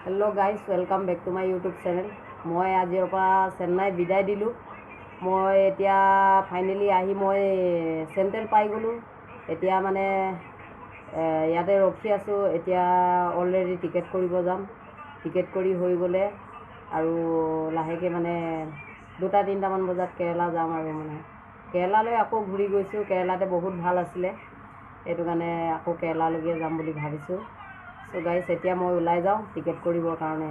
Hello guys welcome back to my YouTube channel. मैं आजिर पर चेन्नई विदाय दिलूँ। मैं एतिया फाइनली आही मैं सेंट्रल पाई गलूँ। एतिया माने याते रखी आसो। एतिया अलरेडी टिकेट करिब जाम। टिकेट करी हो गले आरु लाहेके माने 2-3 मान बजात केरला जाम आरु माने केरलाলৈ আকৌ घूरी गईছোঁ। केरलाते बहुत ভাল आছিলে, एटु काने আকৌ केरलाলৈके जाम বুলি ভাবিছোঁ। सो गाइस एतिया मैं ओलाई जाऊँ टिकेट करिबर कारणे।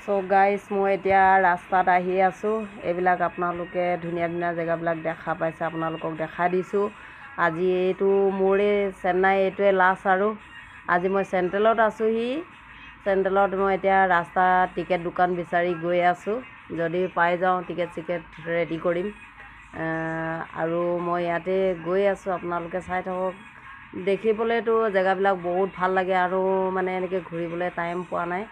सो गाइस मैं एतिया रास्तात आहि आसो। एबिलाक आपनालोके धुनिया धुनिया जगहबिलाक देखा पाइছে, आपनालोকক देखाই दिছোঁ। আজি এইটো मोरे चेन्नई एटुए लास्ट आरु আজি मैं सेंट्रलत आसोहि। सेंट्रलत मैं एतिया रास्ता टिकेट दुकान बिचारि गई आसो। जदि पाई जाऊँ टिकेट सिकेट रेडी करिम। आरु मैं याते गई आसो। आपनालोके चाइ थाকক। देखिबलेতো जगहबिलाक बहुत ভাল লাগে আৰু মানে এনেকৈ ঘূৰিবলৈ টাইম পোৱা নাই।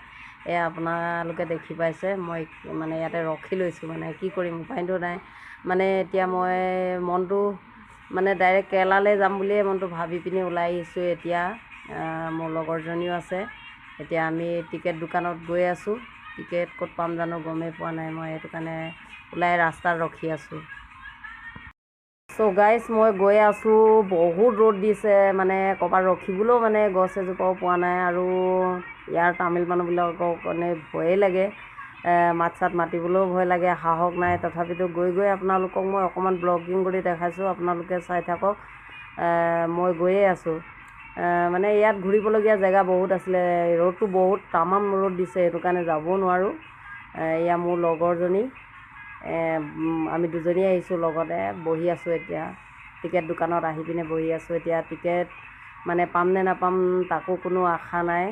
আপোনালোকে দেখি পাইছে মই মানে ইয়াতে ৰখি লৈছোঁ, মানে কি কৰিম উপায়তো নাই। মানে এতিয়া মই মনটো মানে ডাইৰেক্ট কেৰালালৈ যাম বুলিয়ে মনটো ভাবি পিনি ওলাই আহিছোঁ। এতিয়া মোৰ লগৰজনীও আছে। এতিয়া আমি টিকেট দোকানত গৈ আছোঁ। টিকেট ক'ত পাম জানো গমেই পোৱা নাই। মই সেইটো কাৰণে ওলাই ৰাস্তাত ৰখি আছোঁ। सो गाइस मैं गई आसो। बहुत र'द दिसे, माने कबार रखिबलेও माने गछ एजोपाও পোৱা নাই আৰু ইয়াৰ তামিল মানুহবিলাকৰ কাৰণে ভয়ে লাগে। মাত চাত মাতিবলেও ভয় লাগে, সাহস নাই। তথাপিতো গৈ গৈ আপোনালোকক মই অকণমান ব্লগিং কৰি দেখাইছোঁ। আপোনালোকে চাই থাকক। মই গৈয়ে আছোঁ। মানে ইয়াত ঘূৰিবলগীয়া জেগা বহুত আছিলে। ৰ'দটো বহুত তামাম ৰ'দ দিছে, সেইটো কাৰণে যাবও নোৱাৰোঁ। এয়া মোৰ লগৰজনী, আমি দুজনী আহিছোঁ লগতে বহি আছোঁ। এতিয়া টিকেট দোকানত আহি পিনে বহি আছোঁ। এতিয়া টিকেট মানে পাম নে নাপাম তাকো কোনো আশা নাই।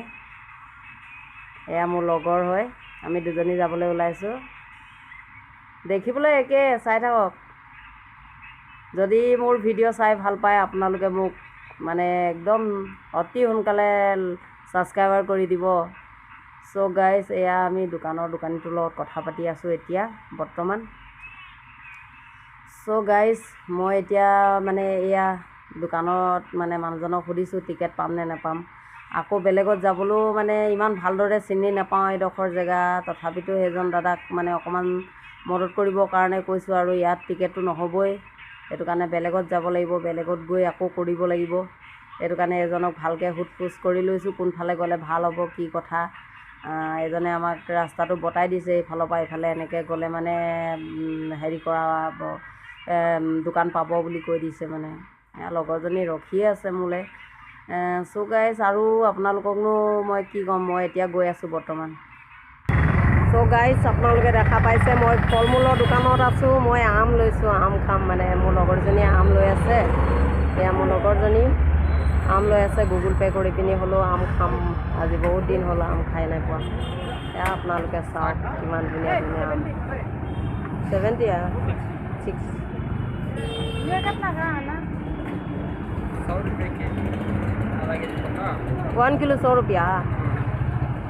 এয়া মোৰ লগৰ হয়, আমি দুজনী যাবলৈ ওলাইছোঁ। দেখিবলৈ একে, চাই থাকক। যদি মোৰ ভিডিঅ' চাই ভাল পায় আপোনালোকে মোক মানে একদম অতি সোনকালে ছাবস্ক্ৰাইবাৰ কৰি দিব। সো গাইজ এয়া আমি দোকানীটোৰ লগত কথা পাতি আছোঁ এতিয়া বৰ্তমান। সো গাইজ মই এতিয়া মানে এয়া দোকানত মানে মানুহজনক সুধিছোঁ টিকেট পাম নে নাপাম। আকৌ বেলেগত যাবলৈও মানে ইমান ভালদৰে চিনি নাপাওঁ এইডোখৰ জেগা। তথাপিতো সেইজন দাদাক মানে অকণমান মদত কৰিবৰ কাৰণে কৈছোঁ আৰু ইয়াত টিকেটটো নহ'বই, সেইটো কাৰণে বেলেগত যাব লাগিব। বেলেগত গৈ আকৌ কৰিব লাগিব। সেইটো কাৰণে এজনক ভালকৈ সোধ পোছ কৰি লৈছোঁ কোনফালে গ'লে ভাল হ'ব, কি কথা। এজনে আমাক ৰাস্তাটো বতাই দিছে। এইফালৰ পৰা এইফালে এনেকৈ গ'লে মানে হেৰি কৰা দোকান পাব বুলি কৈ দিছে। মানে লগৰজনী ৰখিয়ে আছে মোলৈ। সো গাইজ আৰু আপোনালোককনো মই কি ক'ম, মই এতিয়া গৈ আছোঁ বৰ্তমান। সো গাইজ আপোনালোকে দেখা পাইছে মই ফল মূলৰ দোকানত আছোঁ। মই আম লৈছোঁ, আম খাম। মানে মোৰ লগৰজনীয়ে আম লৈ আছে। এয়া মোৰ লগৰজনী আম লৈ আছে। গুগল পে' কৰি পিনি হ'লেও আম খাম। আজি বহুত দিন হ'ল আম খাই নাই পোৱা। এয়া আপোনালোকে চাওক কিমান ধুনীয়া ধুনীয়া আম। 70 6 ये कितना का है ना 100 रुपए के आधा के जी का 1 किलो 100 रुपया।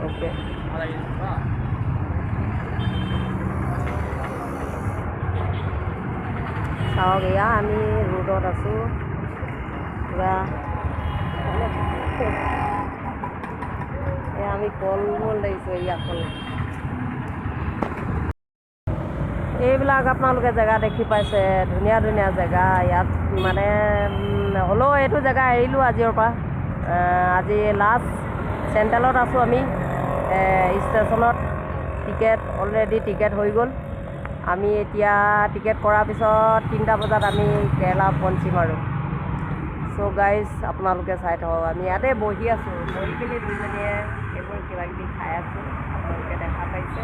ओके आधा के जी का চাওক এয়া আমি ৰোডত আছোঁ। পূৰা এয়া আমি ফল মূল লাগিছোঁ। এয়া ফল এইবিলাক আপোনালোকে জেগা দেখি পাইছে, ধুনীয়া ধুনীয়া জেগা ইয়াত। মানে হ'লেও এইটো জেগা এৰিলোঁ আজিৰ পৰা। আজি লাষ্ট চেণ্ট্ৰেলত আছোঁ আমি ষ্টেচনত। টিকেট অলৰেডি টিকেট হৈ গ'ল। আমি এতিয়া টিকেট কৰাৰ পিছত 3টা বজাত আমি কেৰেলা পঞ্চিম আৰু। সো গাইজ আপোনালোকে চাই থাকক। আমি ইয়াতে বহি আছোঁ। বহি পিনি দুজনীয়ে এইবোৰ কিবাকিবি খাই আছোঁ, আপোনালোকে দেখা পাইছে।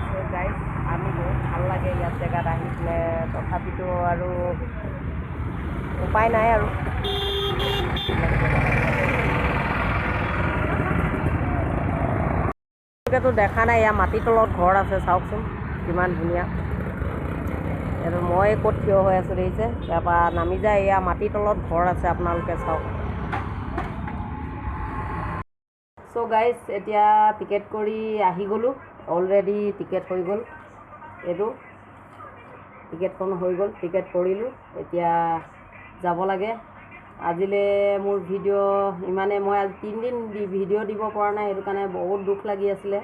সো গাইজ আমি বহুত ভাল লাগে ইয়াত জেগাত আহি পেলাই। তথাপিতো আৰু উপায় নাই আৰু। আপোনালোকেতো দেখা নাই ইয়াৰ মাটিৰ তলত ঘৰ আছে, চাওকচোন কিমান ধুনীয়া। এইটো মই ক'ত থিয় হৈ আছোঁ দেখিছে। ইয়াৰ পৰা নামি যায় এয়া মাটিৰ তলত ঘৰ আছে, আপোনালোকে চাওক। সো গাইজ এতিয়া টিকেট কৰি আহি গ'লোঁ। অলৰেডি টিকেট হৈ গ'ল। এইটো টিকেটখন হৈ গ'ল, টিকেট কৰিলোঁ। এতিয়া যাব লাগে আজিলৈ মোৰ ভিডিঅ' ইমানে, মই আজি 3 দিন ভিডিঅ' দিব পৰা নাই, সেইটো কাৰণে বহুত দুখ লাগি আছিলে।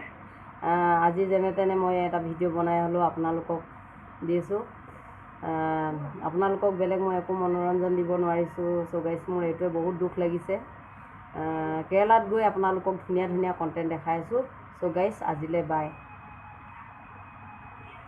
আজি যেনে তেনে মই এটা ভিডিঅ' বনাই হ'লেও আপোনালোকক দিছোঁ। আপোনালোকক বেলেগ মই একো মনোৰঞ্জন দিব নোৱাৰিছোঁ। চ' গাইছ, মোৰ এইটোৱে বহুত দুখ লাগিছে। কেৰেলাত গৈ আপোনালোকক ধুনীয়া ধুনীয়া কণ্টেণ্ট দেখাই আছোঁ। চ' গাইছ, আজিলৈ বাই।